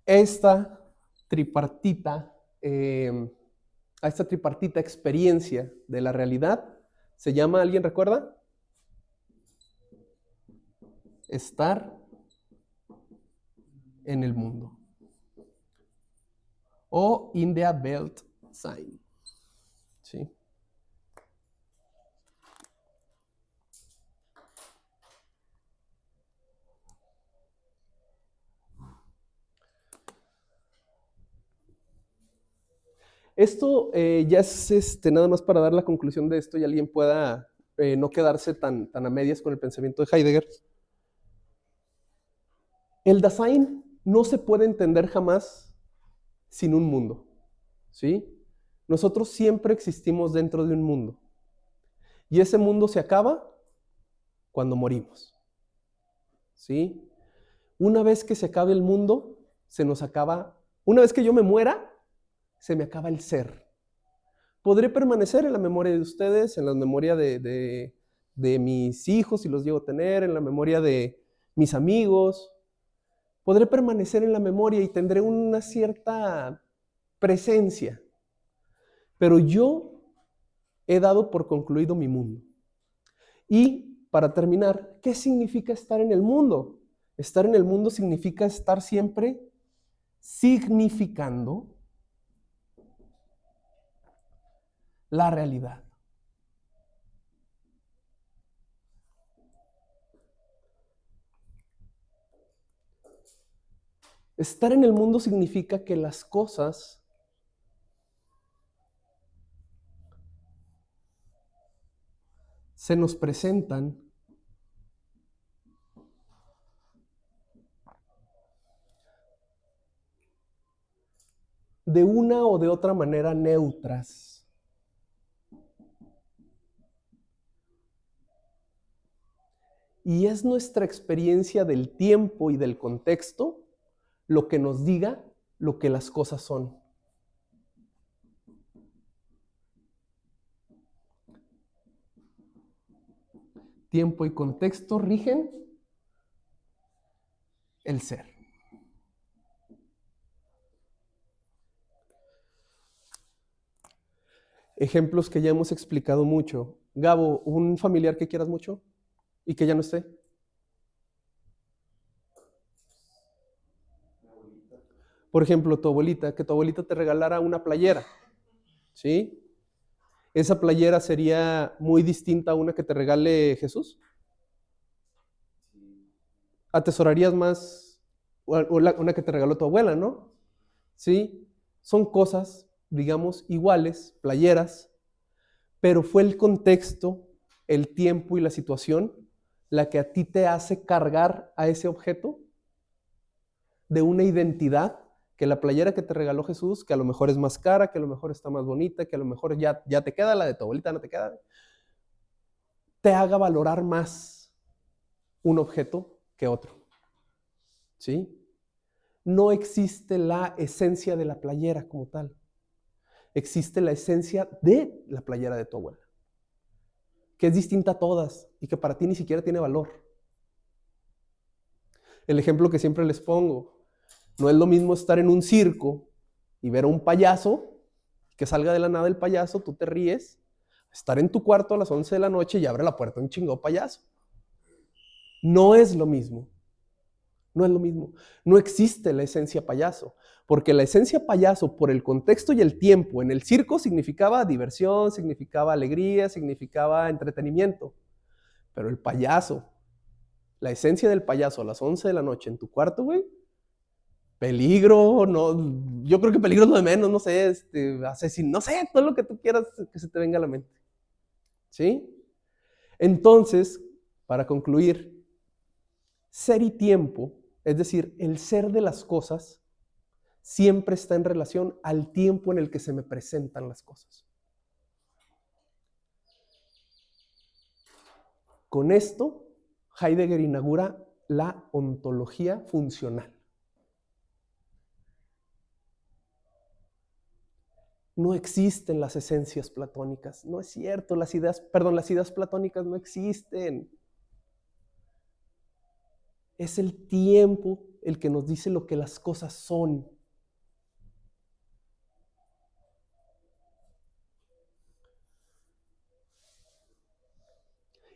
Esta tripartita experiencia de la realidad se llama, ¿alguien recuerda? Estar en el mundo. O in the Welt sein. ¿Sí? Esto ya es nada más para dar la conclusión de esto y alguien pueda no quedarse tan a medias con el pensamiento de Heidegger. El Dasein no se puede entender jamás sin un mundo, ¿sí? Nosotros siempre existimos dentro de un mundo y ese mundo se acaba cuando morimos, ¿sí? Una vez que se acabe el mundo, se nos acaba. Una vez que yo me muera, se me acaba el ser. Podré permanecer en la memoria de ustedes, en la memoria de mis hijos, si los llego a tener, en la memoria de mis amigos. Podré permanecer en la memoria y tendré una cierta presencia. Pero yo he dado por concluido mi mundo. Y para terminar, ¿qué significa estar en el mundo? Estar en el mundo significa estar siempre significando la realidad. Estar en el mundo significa que las cosas se nos presentan de una o de otra manera neutras. Y es nuestra experiencia del tiempo y del contexto lo que nos diga lo que las cosas son. Tiempo y contexto rigen el ser. Ejemplos que ya hemos explicado mucho. Gabo, ¿un familiar que quieras mucho y que ya no esté? Por ejemplo, tu abuelita, que tu abuelita te regalara una playera, ¿sí? Esa playera sería muy distinta a una que te regale Jesús. Atesorarías más una que te regaló tu abuela, ¿no? ¿Sí? Son cosas, digamos, iguales, playeras, pero fue el contexto, el tiempo y la situación la que a ti te hace cargar a ese objeto de una identidad que la playera que te regaló Jesús, que a lo mejor es más cara, que a lo mejor está más bonita, que a lo mejor ya te queda, la de tu abuelita no te queda, te haga valorar más un objeto que otro. ¿Sí? No existe la esencia de la playera como tal. Existe la esencia de la playera de tu abuela, que es distinta a todas y que para ti ni siquiera tiene valor. El ejemplo que siempre les pongo, no es lo mismo estar en un circo y ver a un payaso, que salga de la nada el payaso, tú te ríes, estar en tu cuarto a las 11 de la noche y abre la puerta un chingón payaso. No es lo mismo. No es lo mismo. No existe la esencia payaso, porque la esencia payaso, por el contexto y el tiempo, en el circo significaba diversión, significaba alegría, significaba entretenimiento. Pero el payaso, la esencia del payaso a las 11 de la noche en tu cuarto, güey, peligro, no, yo creo que peligro es lo de menos, no sé, asesino, no sé, todo lo que tú quieras que se te venga a la mente. ¿Sí? Entonces, para concluir, ser y tiempo, es decir, el ser de las cosas, siempre está en relación al tiempo en el que se me presentan las cosas. Con esto, Heidegger inaugura la ontología funcional. No existen las esencias platónicas. No es cierto, las ideas platónicas no existen. Es el tiempo el que nos dice lo que las cosas son.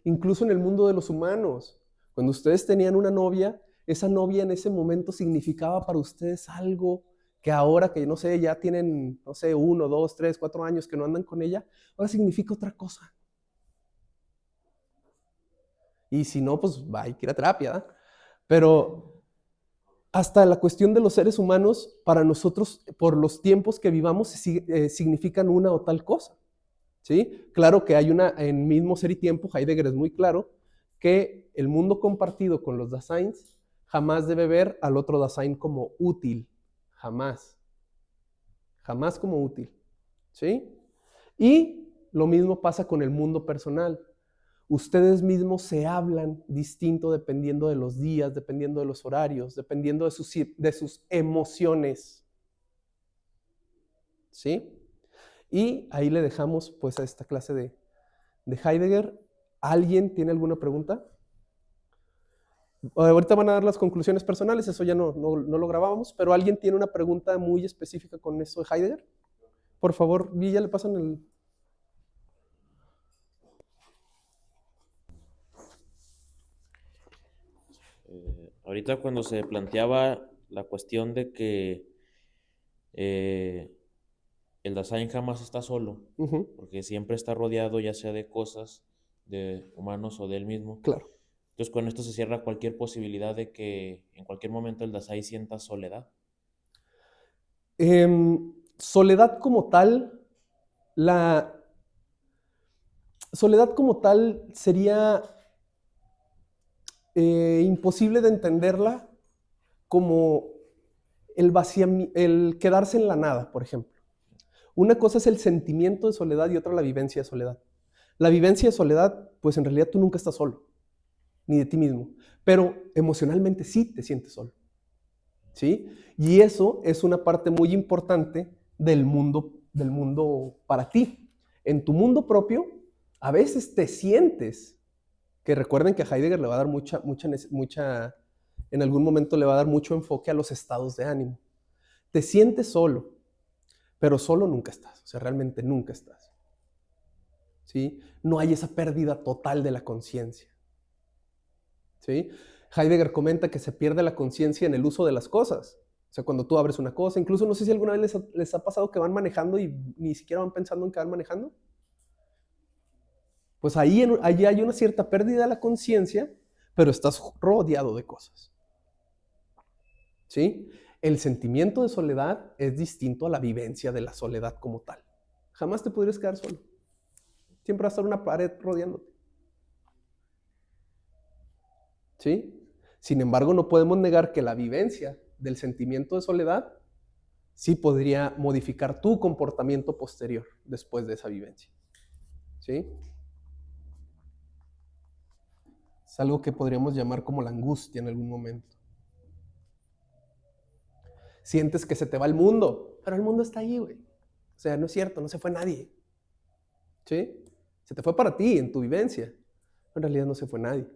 Incluso en el mundo de los humanos, cuando ustedes tenían una novia, esa novia en ese momento significaba para ustedes algo que ahora que, no sé, ya tienen, no sé, 1, 2, 3, 4 años que no andan con ella, ahora significa otra cosa. Y si no, pues hay que ir a terapia, ¿verdad? Pero hasta la cuestión de los seres humanos, para nosotros, por los tiempos que vivamos, significan una o tal cosa. ¿Sí? Claro que hay en mismo ser y tiempo, Heidegger es muy claro, que el mundo compartido con los Daseins jamás debe ver al otro Dasein como útil. Jamás. Jamás como útil. ¿Sí? Y lo mismo pasa con el mundo personal. Ustedes mismos se hablan distinto dependiendo de los días, dependiendo de los horarios, dependiendo de sus emociones. ¿Sí? Y ahí le dejamos pues a esta clase de Heidegger. ¿Alguien tiene alguna pregunta? Ahorita van a dar las conclusiones personales, eso ya no lo grabábamos, pero ¿alguien tiene una pregunta muy específica con eso de Heidegger? Por favor, ya le pasan el... Ahorita cuando se planteaba la cuestión de que el Dasein jamás está solo, porque siempre está rodeado ya sea de cosas, de humanos o de él mismo. Claro. Entonces con esto se cierra cualquier posibilidad de que en cualquier momento el Dasein sienta soledad. Soledad como tal, soledad como tal sería imposible de entenderla como el quedarse en la nada, por ejemplo. Una cosa es el sentimiento de soledad y otra la vivencia de soledad. La vivencia de soledad, pues en realidad tú nunca estás solo, ni de ti mismo, pero emocionalmente sí te sientes solo. ¿Sí? Y eso es una parte muy importante del mundo para ti. En tu mundo propio, a veces te sientes, que recuerden que a Heidegger le va a dar en algún momento le va a dar mucho enfoque a los estados de ánimo. Te sientes solo, pero solo nunca estás, o sea, realmente nunca estás. ¿Sí? No hay esa pérdida total de la conciencia. ¿Sí? Heidegger comenta que se pierde la conciencia en el uso de las cosas. O sea, cuando tú abres una cosa, incluso no sé si alguna vez les ha pasado que van manejando y ni siquiera van pensando en que van manejando. Pues allí hay una cierta pérdida de la conciencia, pero estás rodeado de cosas. ¿Sí? El sentimiento de soledad es distinto a la vivencia de la soledad como tal. Jamás te podrías quedar solo. Siempre va a estar una pared rodeándote. ¿Sí? Sin embargo, no podemos negar que la vivencia del sentimiento de soledad sí podría modificar tu comportamiento posterior después de esa vivencia. ¿Sí? Es algo que podríamos llamar como la angustia en algún momento. Sientes que se te va el mundo, pero el mundo está ahí, güey. O sea, no es cierto, no se fue nadie. ¿Sí? Se te fue para ti, en tu vivencia. En realidad no se fue nadie.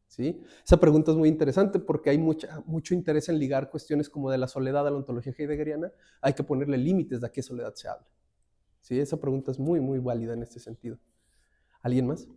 ¿Sí? Esa pregunta es muy interesante porque hay mucho interés en ligar cuestiones como de la soledad a la ontología heideggeriana. Hay que ponerle límites de a qué soledad se habla. ¿Sí? Esa pregunta es muy, muy válida en este sentido. ¿Alguien más?